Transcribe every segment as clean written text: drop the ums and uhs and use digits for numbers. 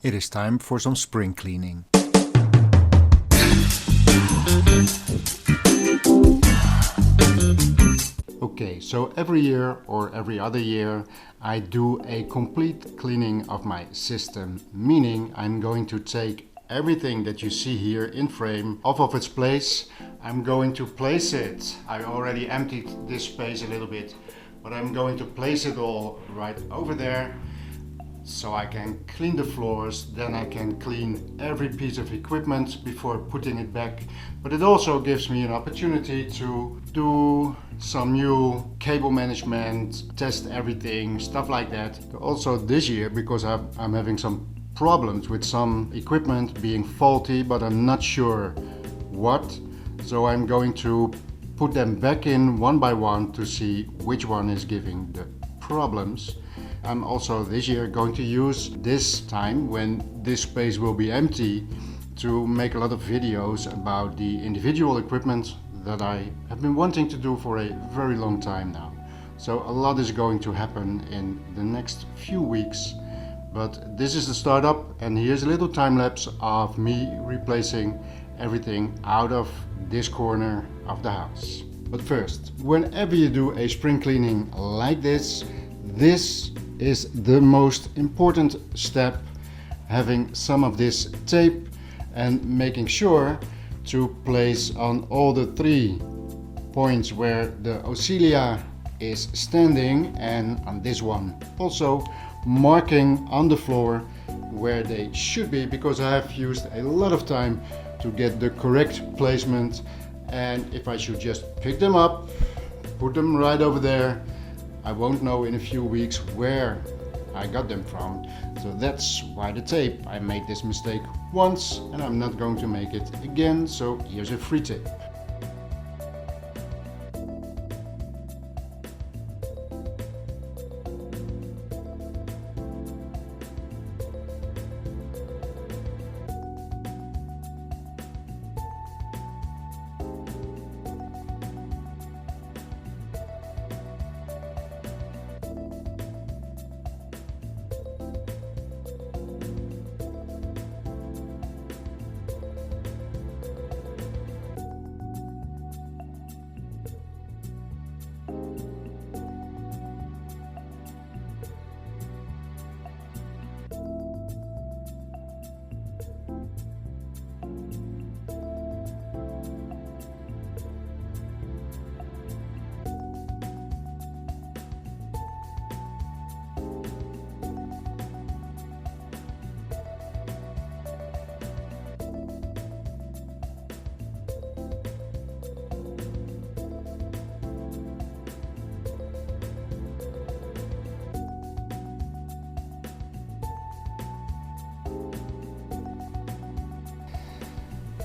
It is time for some spring cleaning. Okay, so every year or every other year I do a complete cleaning of my system, meaning I'm going to take everything that you see here in frame off of its place. I'm going to place it. I already emptied this space a little bit, but I'm going to place it all right over there. So I can clean the floors, then I can clean every piece of equipment before putting it back. But it also gives me an opportunity to do some new cable management, test everything, stuff like that. Also this year, because I'm having some problems with some equipment being faulty, but I'm not sure what. So I'm going to put them back in one by one to see which one is giving the problems. I'm also this year going to use this time when this space will be empty to make a lot of videos about the individual equipment that I have been wanting to do for a very long time now. So a lot is going to happen in the next few weeks, but this is the startup, and here's a little time lapse of me replacing everything out of this corner of the house. But first, whenever you do a spring cleaning like this is the most important step, having some of this tape and making sure to place on all the 3 points where the oscilla is standing, and on this one also marking on the floor where they should be, because I have used a lot of time to get the correct placement, and if I should just pick them up, put them right over there, I won't know in a few weeks where I got them from. So that's why the tape. I made this mistake once and I'm not going to make it again, so here's a free tip.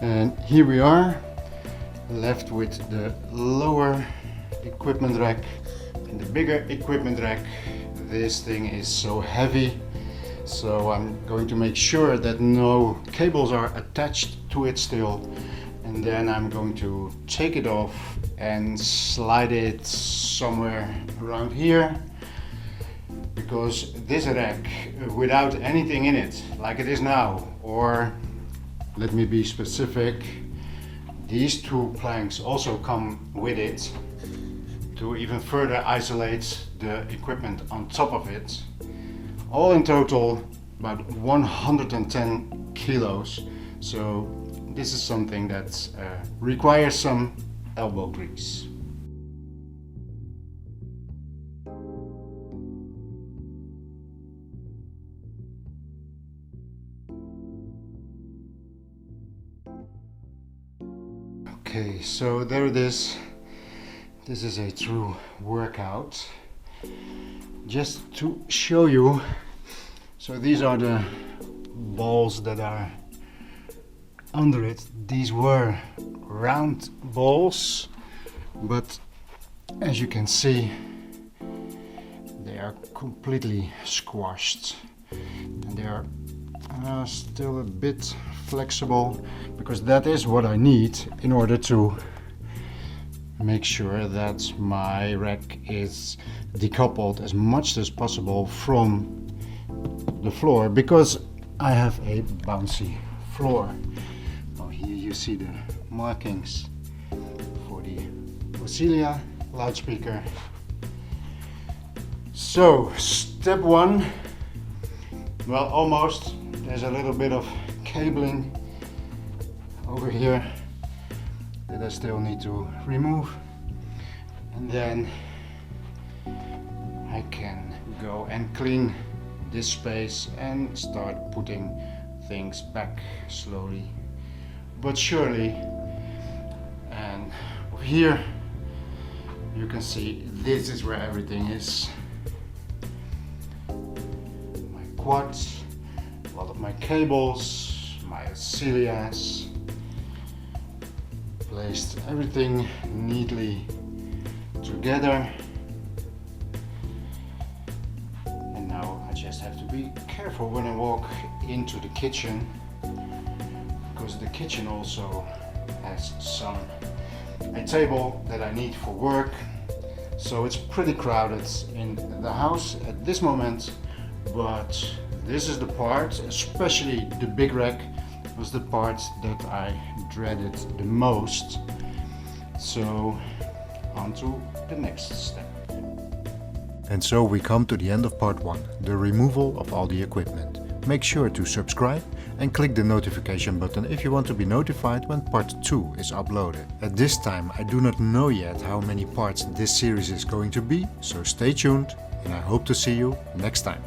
And here we are, left with the lower equipment rack and the bigger equipment rack. This thing is so heavy, so I'm going to make sure that no cables are attached to it still, and then I'm going to take it off and slide it somewhere around here, because this rack without anything in it like it is now, or let me be specific, these 2 planks also come with it to even further isolate the equipment on top of it. All in total about 110 kilos. So this is something that requires some elbow grease. Okay, so there it is. This is a true workout. Just to show you, so these are the balls that are under it. These were round balls, but as you can see, they are completely squashed, and they are still a bit flexible, because that is what I need in order to make sure that my rack is decoupled as much as possible from the floor, because I have a bouncy floor. Oh, here you see the markings for the Audiophile loudspeaker. So, step one, well, almost. There's a little bit of cabling over here that I still need to remove, and then I can go and clean this space and start putting things back slowly but surely. And over here you can see this is where everything is. My quads, a lot of my cables, my Audiophile, placed everything neatly together. And now I just have to be careful when I walk into the kitchen, because the kitchen also has a table that I need for work. So it's pretty crowded in the house at this moment, but this is the part, especially the big rack, was the part that I dreaded the most. So on to the next step. And so we come to the end of part 1, the removal of all the equipment. Make sure to subscribe and click the notification button if you want to be notified when part 2 is uploaded. At this time I do not know yet how many parts this series is going to be, so stay tuned and I hope to see you next time.